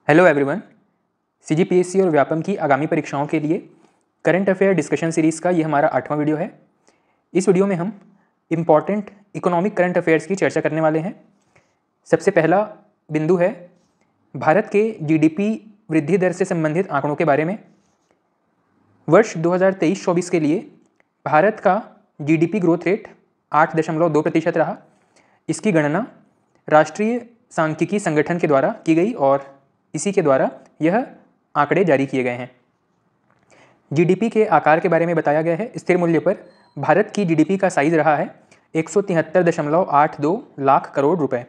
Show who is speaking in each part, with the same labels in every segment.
Speaker 1: Hello everyone. CGPSC और व्यापम की आगामी परीक्षाओं के लिए करंट अफेयर डिस्कशन सीरीज़ का ये हमारा 8वां वीडियो है। इस वीडियो में हम इम्पॉर्टेंट इकोनॉमिक करंट अफेयर्स की चर्चा करने वाले हैं। सबसे पहला बिंदु है भारत के जीडीपी वृद्धि दर से संबंधित आंकड़ों के बारे में। वर्ष 2023-24 के लिए भारत का जीडीपी ग्रोथ रेट 8.2% रहा। इसकी गणना राष्ट्रीय सांख्यिकी संगठन के द्वारा की गई और इसी के द्वारा यह आंकड़े जारी किए गए हैं। जीडीपी के आकार के बारे में बताया गया है। स्थिर मूल्य पर भारत की जीडीपी का साइज रहा है 173.82 लाख करोड़ रुपए।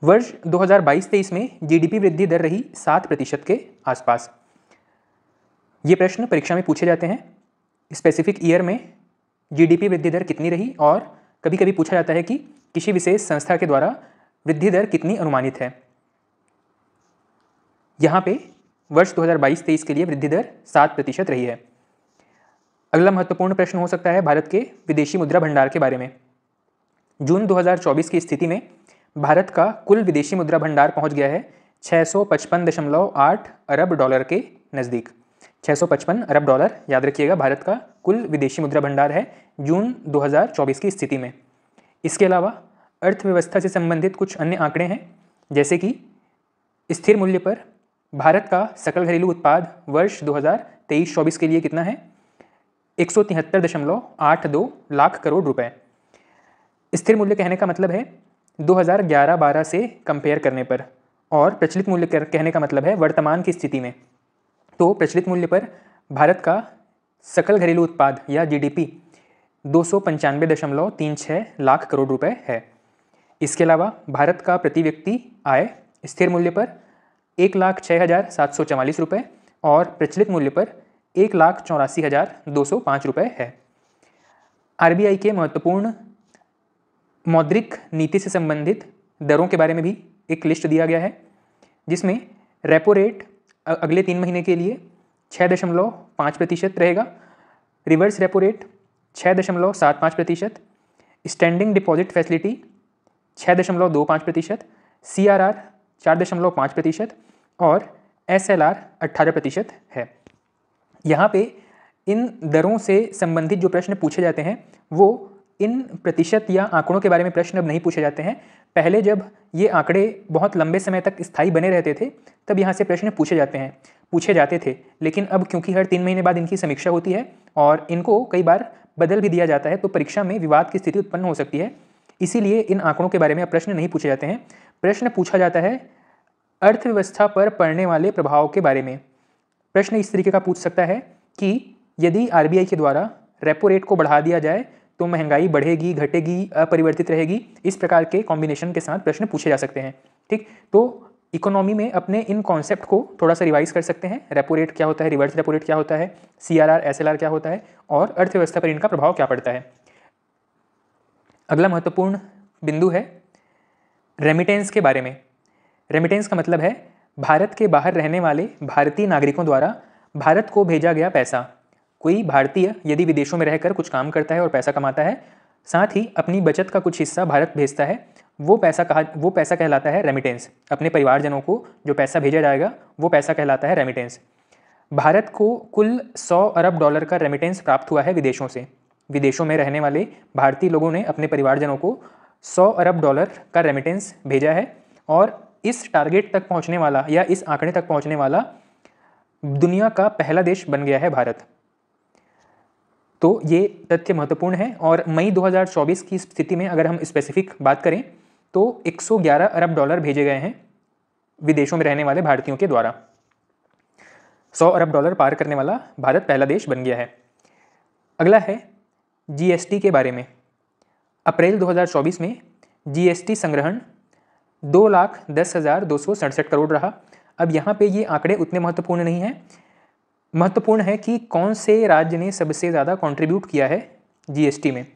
Speaker 1: वर्ष 2022-23 में जीडीपी वृद्धि दर रही 7% के आसपास। ये प्रश्न परीक्षा में पूछे जाते हैं। स्पेसिफिक ईयर में जीडीपी वृद्धि दर कितनी रही और कभी कभी पूछा जाता है कि किसी विशेष संस्था के द्वारा वृद्धि दर कितनी अनुमानित है। यहाँ पे वर्ष 2022-23 के लिए वृद्धि दर 7% रही है। अगला महत्वपूर्ण प्रश्न हो सकता है भारत के विदेशी मुद्रा भंडार के बारे में। जून 2024 की स्थिति में भारत का कुल विदेशी मुद्रा भंडार पहुँच गया है 655.8 अरब डॉलर के नज़दीक। 655 अरब डॉलर याद रखिएगा, भारत का कुल विदेशी मुद्रा भंडार है जून 2024 की स्थिति में। इसके अलावा अर्थव्यवस्था से संबंधित कुछ अन्य आंकड़े हैं, जैसे कि स्थिर मूल्य पर भारत का सकल घरेलू उत्पाद वर्ष 2023-24 के लिए कितना है 173.82 लाख करोड़ रुपए। स्थिर मूल्य कहने का मतलब है 2011-12 से कंपेयर करने पर, और प्रचलित मूल्य कहने का मतलब है वर्तमान की स्थिति में। तो प्रचलित मूल्य पर भारत का सकल घरेलू उत्पाद या जीडीपी 295.36 लाख करोड़ रुपए है। इसके अलावा भारत का प्रति व्यक्ति आय स्थिर मूल्य पर 1,06,744 रुपये और प्रचलित मूल्य पर 1,84,205 रुपये है। आरबीआई के महत्वपूर्ण मौद्रिक नीति से संबंधित दरों के बारे में भी एक लिस्ट दिया गया है, जिसमें रेपो रेट अगले 3 महीने के लिए 6.5% रहेगा, reverse repo rate 6.75%, standing deposit facility 6.25%, CRR 4.5% और SLR 18% है। यहाँ पे इन दरों से संबंधित जो प्रश्न पूछे जाते हैं वो इन प्रतिशत या आंकड़ों के बारे में प्रश्न अब नहीं पूछे जाते हैं। पहले जब ये आंकड़े बहुत लंबे समय तक स्थायी बने रहते थे तब यहाँ से प्रश्न पूछे जाते थे, लेकिन अब क्योंकि हर 3 महीने बाद इनकी समीक्षा होती है और इनको कई बार बदल भी दिया जाता है, तो परीक्षा में विवाद की स्थिति उत्पन्न हो सकती है। इसीलिए इन आंकड़ों के बारे में अब प्रश्न नहीं पूछे जाते हैं। प्रश्न पूछा जाता है अर्थव्यवस्था पर पड़ने वाले प्रभाव के बारे में। प्रश्न इस तरीके का पूछ सकता है कि यदि आरबीआई के द्वारा रेपो रेट को बढ़ा दिया जाए तो महंगाई बढ़ेगी, घटेगी, अपरिवर्तित रहेगी। इस प्रकार के कॉम्बिनेशन के साथ प्रश्न पूछे जा सकते हैं। ठीक, तो इकोनॉमी में अपने इन कॉन्सेप्ट को थोड़ा सा रिवाइज कर सकते हैं। रेपो रेट क्या होता है, रिवर्स रेपो रेट क्या होता है, CRR SLR क्या होता है और अर्थव्यवस्था पर इनका प्रभाव क्या पड़ता है। अगला महत्वपूर्ण बिंदु है रेमिटेंस के बारे में। रेमिटेंस का मतलब है भारत के बाहर रहने वाले भारतीय नागरिकों द्वारा भारत को भेजा गया पैसा। कोई भारतीय यदि विदेशों में रहकर कुछ काम करता है और पैसा कमाता है, साथ ही अपनी बचत का कुछ हिस्सा भारत भेजता है, वो पैसा कहलाता है रेमिटेंस। अपने परिवारजनों को जो पैसा भेजा जाएगा वो पैसा कहलाता है रेमिटेंस। भारत को कुल 100 अरब डॉलर का रेमिटेंस प्राप्त हुआ है विदेशों से। विदेशों में रहने वाले भारतीय लोगों ने अपने परिवारजनों को 100 अरब डॉलर का रेमिटेंस भेजा है और इस टारगेट तक पहुंचने वाला या इस आंकड़े तक पहुंचने वाला दुनिया का पहला देश बन गया है भारत। तो ये तथ्य महत्वपूर्ण है। और मई 2024 की स्थिति में अगर हम स्पेसिफिक बात करें तो 111 अरब डॉलर भेजे गए हैं विदेशों में रहने वाले भारतीयों के द्वारा। 100 अरब डॉलर पार करने वाला भारत पहला देश बन गया है। अगला है जीएसटी के बारे में। अप्रैल 2024 में जीएसटी संग्रहण 2,10,267 करोड़ रहा। अब यहाँ पे ये आंकड़े उतने महत्वपूर्ण नहीं हैं। महत्वपूर्ण है कि कौन से राज्य ने सबसे ज़्यादा कंट्रीब्यूट किया है जीएसटी में।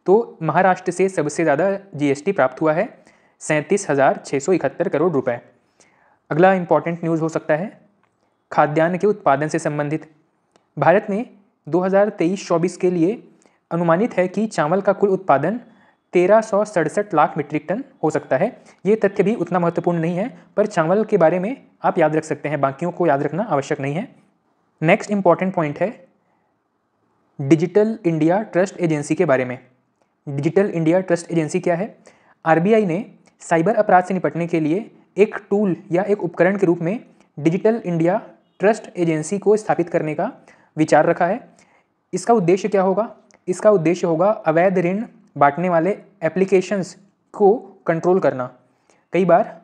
Speaker 1: तो महाराष्ट्र से सबसे ज़्यादा जीएसटी प्राप्त हुआ है 37,671 करोड़ रुपए। अगला इंपॉर्टेंट न्यूज़ हो सकता है खाद्यान्न के उत्पादन से संबंधित। भारत में 2023-24 के लिए अनुमानित है कि चावल का कुल उत्पादन 1367 लाख मीट्रिक टन हो सकता है। ये तथ्य भी उतना महत्वपूर्ण नहीं है, पर चावल के बारे में आप याद रख सकते हैं, बाकियों को याद रखना आवश्यक नहीं है। नेक्स्ट इंपॉर्टेंट पॉइंट है डिजिटल इंडिया ट्रस्ट एजेंसी के बारे में। डिजिटल इंडिया ट्रस्ट एजेंसी क्या है? आरबीआई ने साइबर अपराध से निपटने के लिए एक टूल या एक उपकरण के रूप में डिजिटल इंडिया ट्रस्ट एजेंसी को स्थापित करने का विचार रखा है। इसका उद्देश्य क्या होगा? इसका उद्देश्य होगा अवैध ऋण बांटने वाले एप्लीकेशंस को कंट्रोल करना। कई बार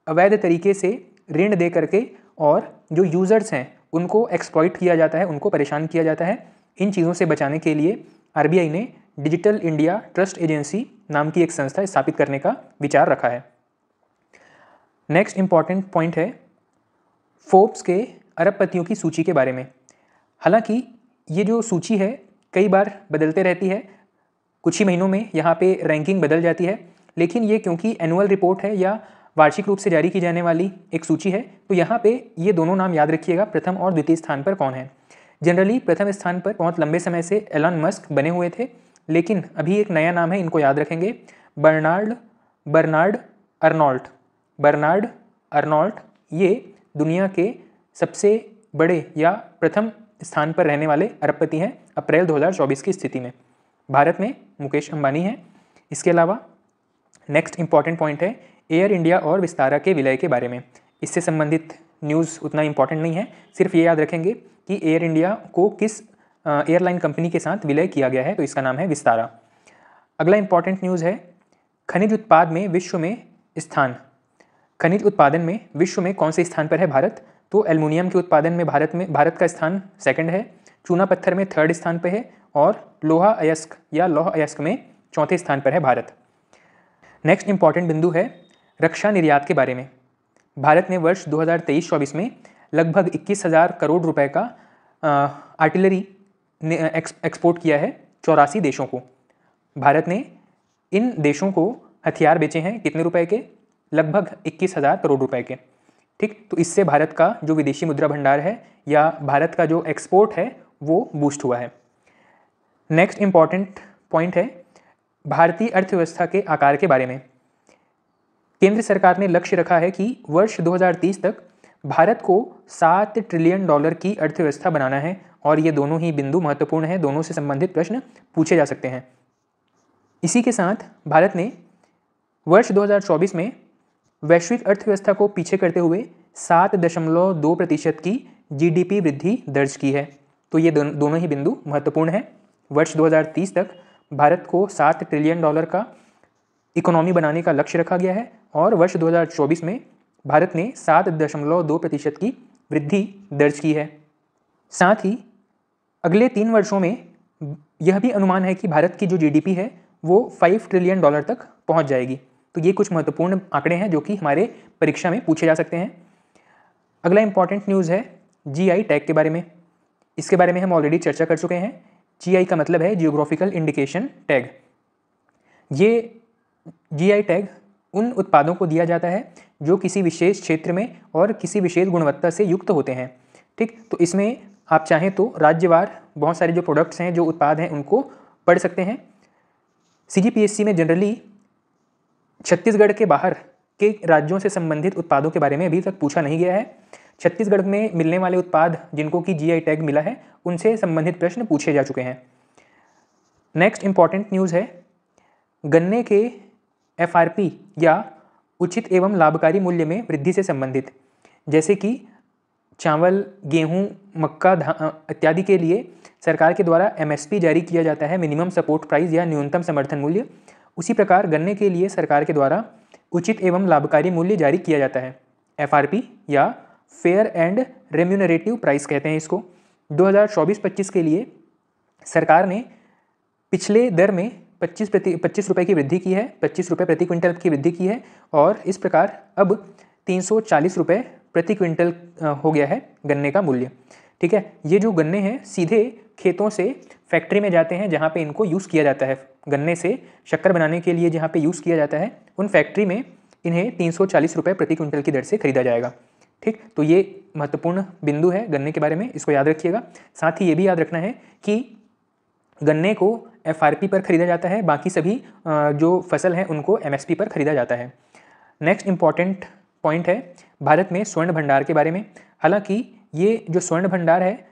Speaker 1: अवैध तरीके से ऋण दे करके और जो यूज़र्स हैं उनको एक्सप्लॉइट किया जाता है, उनको परेशान किया जाता है। इन चीज़ों से बचाने के लिए आरबीआई ने डिजिटल इंडिया ट्रस्ट एजेंसी नाम की एक संस्था स्थापित करने का विचार रखा है। नेक्स्ट इंपॉर्टेंट पॉइंट है फोर्ब्स के अरबपतियों की सूची के बारे में। हालांकि ये जो सूची है कई बार बदलते रहती है, कुछ ही महीनों में यहाँ पे रैंकिंग बदल जाती है, लेकिन ये क्योंकि एनुअल रिपोर्ट है या वार्षिक रूप से जारी की जाने वाली एक सूची है, तो यहाँ पे ये दोनों नाम याद रखिएगा, प्रथम और द्वितीय स्थान पर कौन है। जनरली प्रथम स्थान पर बहुत लंबे समय से एलन मस्क बने हुए थे, लेकिन अभी एक नया नाम है, इनको याद रखेंगे, बर्नार्ड अर्नॉल्ट। ये दुनिया के सबसे बड़े या प्रथम स्थान पर रहने वाले अरबपति हैं अप्रैल 2024 की स्थिति में। भारत में मुकेश अंबानी हैं। इसके अलावा नेक्स्ट इंपॉर्टेंट पॉइंट है एयर इंडिया और विस्तारा के विलय के बारे में। इससे संबंधित न्यूज़ उतना इंपॉर्टेंट नहीं है, सिर्फ ये याद रखेंगे कि एयर इंडिया को किस एयरलाइन कंपनी के साथ विलय किया गया है, तो इसका नाम है विस्तारा। अगला इंपॉर्टेंट न्यूज़ है खनिज उत्पाद में विश्व में स्थान। खनिज उत्पादन में विश्व में कौन से स्थान पर है भारत? तो एल्युमिनियम के उत्पादन में भारत का स्थान सेकंड है, चूना पत्थर में थर्ड स्थान पर है और लौह अयस्क में चौथे स्थान पर है भारत। नेक्स्ट इंपॉर्टेंट बिंदु है रक्षा निर्यात के बारे में। भारत ने वर्ष 2023-24 में लगभग 21,000 करोड़ रुपए का आर्टिलरी एक्सपोर्ट किया है 84 देशों को। भारत ने इन देशों को हथियार बेचे हैं कितने रुपए के? लगभग 21,000 करोड़ रुपए के। ठीक, तो इससे भारत का जो विदेशी मुद्रा भंडार है या भारत का जो एक्सपोर्ट है वो बूस्ट हुआ है। नेक्स्ट इंपॉर्टेंट पॉइंट है भारतीय अर्थव्यवस्था के आकार के बारे में। केंद्र सरकार ने लक्ष्य रखा है कि वर्ष 2030 तक भारत को $7 ट्रिलियन की अर्थव्यवस्था बनाना है, और ये दोनों ही बिंदु महत्वपूर्ण हैं, दोनों से संबंधित प्रश्न पूछे जा सकते हैं। इसी के साथ भारत ने वर्ष 2024 में वैश्विक अर्थव्यवस्था को पीछे करते हुए 7.2% की जीडीपी वृद्धि दर्ज की है। तो ये दोनों ही बिंदु महत्वपूर्ण हैं। वर्ष 2030 तक भारत को $7 ट्रिलियन का इकोनॉमी बनाने का लक्ष्य रखा गया है, और वर्ष 2024 में भारत ने 7.2% की वृद्धि दर्ज की है। साथ ही अगले 3 वर्षों में यह भी अनुमान है कि भारत की जो जीडीपी है वो $5 ट्रिलियन तक पहुंच जाएगी। तो ये कुछ महत्वपूर्ण आंकड़े हैं जो कि हमारे परीक्षा में पूछे जा सकते हैं। अगला इंपॉर्टेंट न्यूज़ है जीआई टैग के बारे में। इसके बारे में हम ऑलरेडी चर्चा कर चुके हैं। जीआई का मतलब है जियोग्राफिकल इंडिकेशन टैग। ये जीआई टैग उन उत्पादों को दिया जाता है जो किसी विशेष क्षेत्र में और किसी विशेष गुणवत्ता से युक्त होते हैं। ठीक, तो इसमें आप चाहें तो राज्यवार बहुत सारे जो प्रोडक्ट्स हैं, जो उत्पाद हैं, उनको पढ़ सकते हैं। सीजीपीएससी में जनरली छत्तीसगढ़ के बाहर के राज्यों से संबंधित उत्पादों के बारे में अभी तक पूछा नहीं गया है। छत्तीसगढ़ में मिलने वाले उत्पाद जिनको कि जीआई टैग मिला है उनसे संबंधित प्रश्न पूछे जा चुके हैं। नेक्स्ट इंपॉर्टेंट न्यूज़ है गन्ने के एफआरपी या उचित एवं लाभकारी मूल्य में वृद्धि से संबंधित। जैसे कि चावल, गेहूं, मक्का इत्यादि के लिए सरकार के द्वारा एमएसपी जारी किया जाता है, मिनिमम सपोर्ट प्राइस या न्यूनतम समर्थन मूल्य। उसी प्रकार गन्ने के लिए सरकार के द्वारा उचित एवं लाभकारी मूल्य जारी किया जाता है, एफआरपी या फेयर एंड रेम्यूनरेटिव प्राइस कहते हैं इसको। 2024-25 के लिए सरकार ने पिछले दर में 25 रुपये की वृद्धि की है, 25 रुपये प्रति क्विंटल की वृद्धि की है, और इस प्रकार अब 340 रुपये प्रति क्विंटल हो गया है गन्ने का मूल्य। ठीक है, ये जो गन्ने हैं सीधे खेतों से फैक्ट्री में जाते हैं जहाँ पे इनको यूज़ किया जाता है। गन्ने से शक्कर बनाने के लिए जहाँ पे यूज़ किया जाता है उन फैक्ट्री में इन्हें 340 रुपये प्रति क्विंटल की दर से खरीदा जाएगा। ठीक, तो ये महत्वपूर्ण बिंदु है गन्ने के बारे में, इसको याद रखिएगा। साथ ही ये भी याद रखना है कि गन्ने को FRP पर खरीदा जाता है, बाकी सभी जो फसल हैं उनको MSP पर खरीदा जाता है। नेक्स्ट इम्पॉर्टेंट पॉइंट है भारत में स्वर्ण भंडार के बारे में। हालांकि ये जो स्वर्ण भंडार है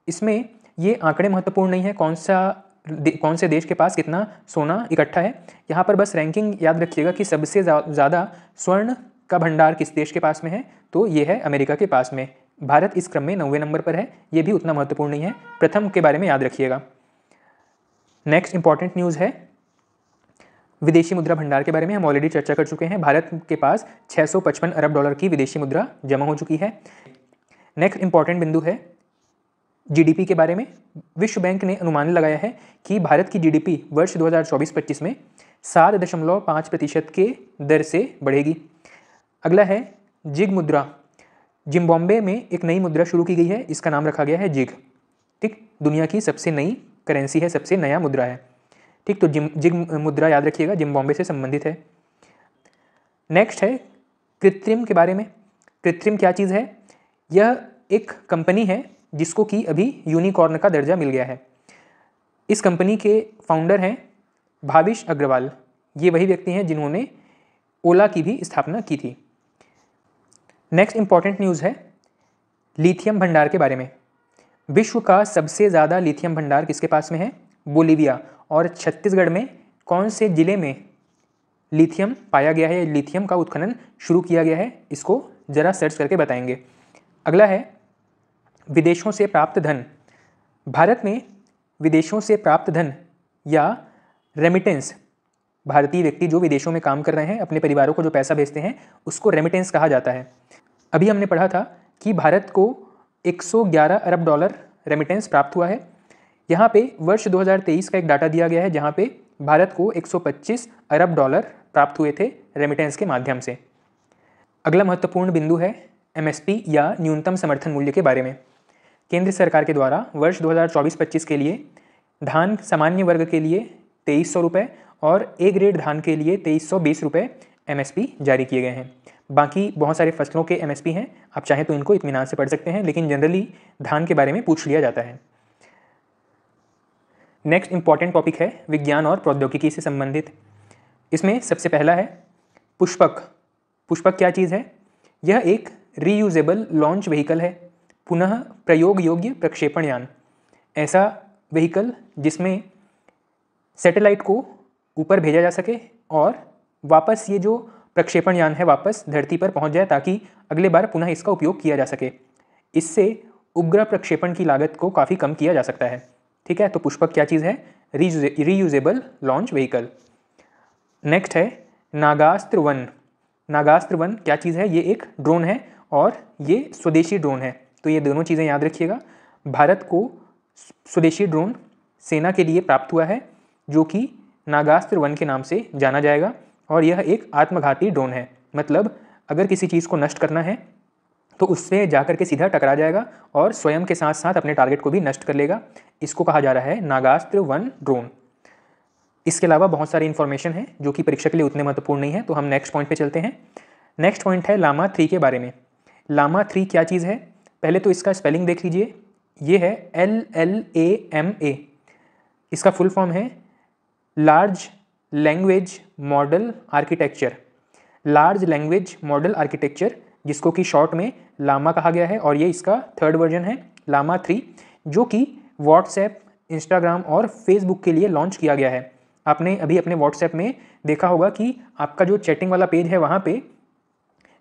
Speaker 1: इसमें ये आंकड़े महत्वपूर्ण नहीं है कौन से देश के पास कितना सोना इकट्ठा है। यहाँ पर बस रैंकिंग याद रखिएगा कि सबसे ज़्यादा स्वर्ण का भंडार किस देश के पास में है, तो ये है अमेरिका के पास में। भारत इस क्रम में 90वें नंबर पर है, ये भी उतना महत्वपूर्ण नहीं है, प्रथम के बारे में याद रखिएगा। नेक्स्ट इंपॉर्टेंट न्यूज़ है विदेशी मुद्रा भंडार के बारे में। हम ऑलरेडी चर्चा कर चुके हैं, भारत के पास 655 अरब डॉलर की विदेशी मुद्रा जमा हो चुकी है। नेक्स्ट इंपॉर्टेंट बिंदु है GDP के बारे में। विश्व बैंक ने अनुमान लगाया है कि भारत की GDP वर्ष 2024-25 में 7.5% के दर से बढ़ेगी। अगला है जिग मुद्रा। जिम्बाब्वे में एक नई मुद्रा शुरू की गई है, इसका नाम रखा गया है जिग। ठीक, दुनिया की सबसे नई करेंसी है, सबसे नया मुद्रा है। ठीक, तो जिग मुद्रा याद रखिएगा, जिम्बाब्वे से संबंधित है। नेक्स्ट है कृत्रिम के बारे में। कृत्रिम क्या चीज़ है? यह एक कंपनी है जिसको कि अभी यूनिकॉर्न का दर्जा मिल गया है। इस कंपनी के फाउंडर हैं भाविश अग्रवाल। ये वही व्यक्ति हैं जिन्होंने ओला की भी स्थापना की थी। नेक्स्ट इंपॉर्टेंट न्यूज़ है लिथियम भंडार के बारे में। विश्व का सबसे ज़्यादा लिथियम भंडार किसके पास में है? बोलीविया। और छत्तीसगढ़ में कौन से जिले में लिथियम पाया गया है, लिथियम का उत्खनन शुरू किया गया है, इसको ज़रा सर्च करके बताएंगे। अगला है विदेशों से प्राप्त धन। भारत में विदेशों से प्राप्त धन या रेमिटेंस, भारतीय व्यक्ति जो विदेशों में काम कर रहे हैं अपने परिवारों को जो पैसा भेजते हैं उसको रेमिटेंस कहा जाता है। अभी हमने पढ़ा था कि भारत को 111 अरब डॉलर रेमिटेंस प्राप्त हुआ है। यहाँ पे वर्ष 2023 का एक डाटा दिया गया है जहाँ पे भारत को 125 अरब डॉलर प्राप्त हुए थे रेमिटेंस के माध्यम से। अगला महत्वपूर्ण बिंदु है MSP या न्यूनतम समर्थन मूल्य के बारे में। केंद्र सरकार के द्वारा वर्ष 2024-25 के लिए धान सामान्य वर्ग के लिए 2300 रुपये और A ग्रेड धान के लिए 2320 रुपये MSP जारी किए गए हैं। बाकी बहुत सारे फसलों के MSP हैं, आप चाहें तो इनको इत्मीनान से पढ़ सकते हैं, लेकिन जनरली धान के बारे में पूछ लिया जाता है। नेक्स्ट इंपॉर्टेंट टॉपिक है विज्ञान और प्रौद्योगिकी से संबंधित। इसमें सबसे पहला है पुष्पक। पुष्पक क्या चीज़ है? यह एक रीयूजेबल लॉन्च व्हीकल है, पुनः प्रयोग योग्य प्रक्षेपण यान। ऐसा व्हीकल जिसमें सैटेलाइट को ऊपर भेजा जा सके और वापस ये जो प्रक्षेपण यान है वापस धरती पर पहुंच जाए ताकि अगले बार पुनः इसका उपयोग किया जा सके। इससे उपग्रह प्रक्षेपण की लागत को काफ़ी कम किया जा सकता है। ठीक है, तो पुष्पक क्या चीज़ है? Reusable launch vehicle. नेक्स्ट है नागास्त्र वन। नागास्त्र वन क्या चीज़ है? ये एक ड्रोन है और ये स्वदेशी ड्रोन है, तो ये दोनों चीज़ें याद रखिएगा। भारत को स्वदेशी ड्रोन सेना के लिए प्राप्त हुआ है जो कि नागास्त्र वन के नाम से जाना जाएगा और यह एक आत्मघाती ड्रोन है। मतलब अगर किसी चीज़ को नष्ट करना है तो उससे जाकर के सीधा टकरा जाएगा और स्वयं के साथ साथ अपने टारगेट को भी नष्ट कर लेगा। इसको कहा जा रहा है नागास्त्र वन ड्रोन। इसके अलावा बहुत सारी इन्फॉर्मेशन है जो कि परीक्षा के लिए उतने महत्वपूर्ण नहीं है, तो हम नेक्स्ट पॉइंट पे चलते हैं। नेक्स्ट पॉइंट है लामा 3 के बारे में। लामा 3 क्या चीज़ है? पहले तो इसका स्पेलिंग देख लीजिए, ये है LLAMA। इसका फुल फॉर्म है large language model architecture. Large language model architecture, जिसको कि शॉर्ट में लामा कहा गया है, और ये इसका 3rd वर्जन है लामा 3, जो कि व्हाट्सएप, इंस्टाग्राम और फेसबुक के लिए लॉन्च किया गया है। आपने अभी अपने व्हाट्सएप में देखा होगा कि आपका जो चैटिंग वाला पेज है वहाँ पे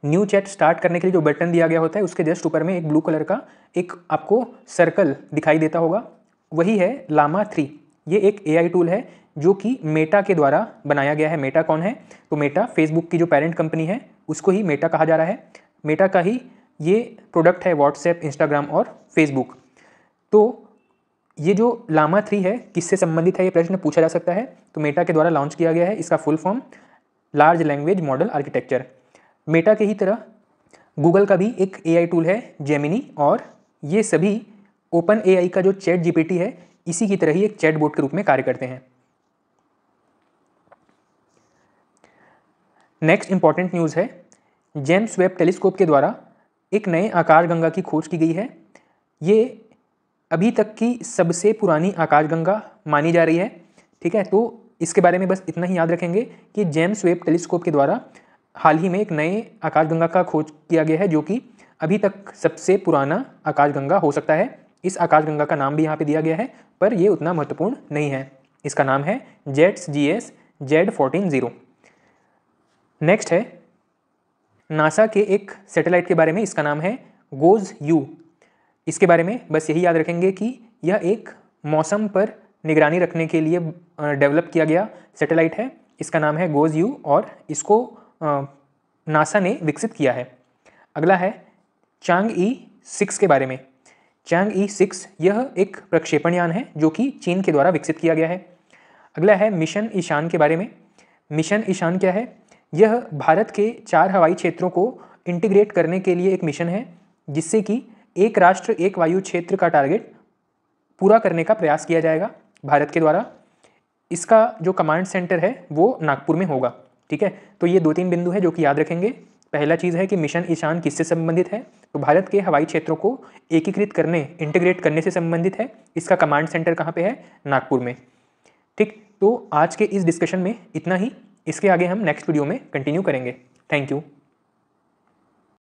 Speaker 1: न्यू चैट स्टार्ट करने के लिए जो बटन दिया गया होता है उसके जस्ट ऊपर में एक ब्लू कलर का एक आपको सर्कल दिखाई देता होगा, वही है लामा 3। ये एक AI टूल है जो कि मेटा के द्वारा बनाया गया है। मेटा कौन है? तो मेटा फेसबुक की जो पेरेंट कंपनी है उसको ही मेटा कहा जा रहा है। मेटा का ही ये प्रोडक्ट है व्हाट्सएप, इंस्टाग्राम और फेसबुक। तो ये जो लामा 3 है किससे संबंधित है, ये प्रश्न पूछा जा सकता है। तो मेटा के द्वारा लॉन्च किया गया है। इसका full form large language model architecture. Meta के ही तरह गूगल का भी एक AI टूल है जेमिनी, और ये सभी ओपन AI का जो चैट GPT है इसी की तरह ही एक चैट बोट के रूप में कार्य करते हैं। नेक्स्ट इंपॉर्टेंट न्यूज़ है जेम्स वेब टेलीस्कोप के द्वारा एक नए आकाशगंगा की खोज की गई है। ये अभी तक की सबसे पुरानी आकाशगंगा मानी जा रही है। ठीक है, तो इसके बारे में बस इतना ही याद रखेंगे कि जेम्स वेब टेलीस्कोप के द्वारा हाल ही में एक नए आकाशगंगा का खोज किया गया है जो कि अभी तक सबसे पुराना आकाशगंगा हो सकता है। इस आकाशगंगा का नाम भी यहाँ पे दिया गया है, पर ये उतना महत्वपूर्ण नहीं है। इसका नाम है JETS Z14-0। नेक्स्ट है नासा के एक सैटेलाइट के बारे में, इसका नाम है GOES-U। इसके बारे में बस यही याद रखेंगे कि यह एक मौसम पर निगरानी रखने के लिए डेवलप किया गया सैटेलाइट है। इसका नाम है GOES-U और इसको नासा ने विकसित किया है। अगला है चांगई 6 के बारे में। चांगई 6 यह एक प्रक्षेपण यान है जो कि चीन के द्वारा विकसित किया गया है। अगला है मिशन ईशान के बारे में। मिशन ईशान क्या है? यह भारत के 4 हवाई क्षेत्रों को इंटीग्रेट करने के लिए एक मिशन है जिससे कि एक राष्ट्र एक वायु क्षेत्र का टारगेट पूरा करने का प्रयास किया जाएगा भारत के द्वारा। इसका जो कमांड सेंटर है वो नागपुर में होगा। ठीक है, तो ये 2-3 बिंदु है जो कि याद रखेंगे। पहला चीज़ है कि मिशन ईशान किससे संबंधित है, तो भारत के हवाई क्षेत्रों को एकीकृत करने, इंटीग्रेट करने से संबंधित है। इसका कमांड सेंटर कहाँ पे है? नागपुर में। ठीक, तो आज के इस डिस्कशन में इतना ही। इसके आगे हम नेक्स्ट वीडियो में कंटिन्यू करेंगे। Thank you.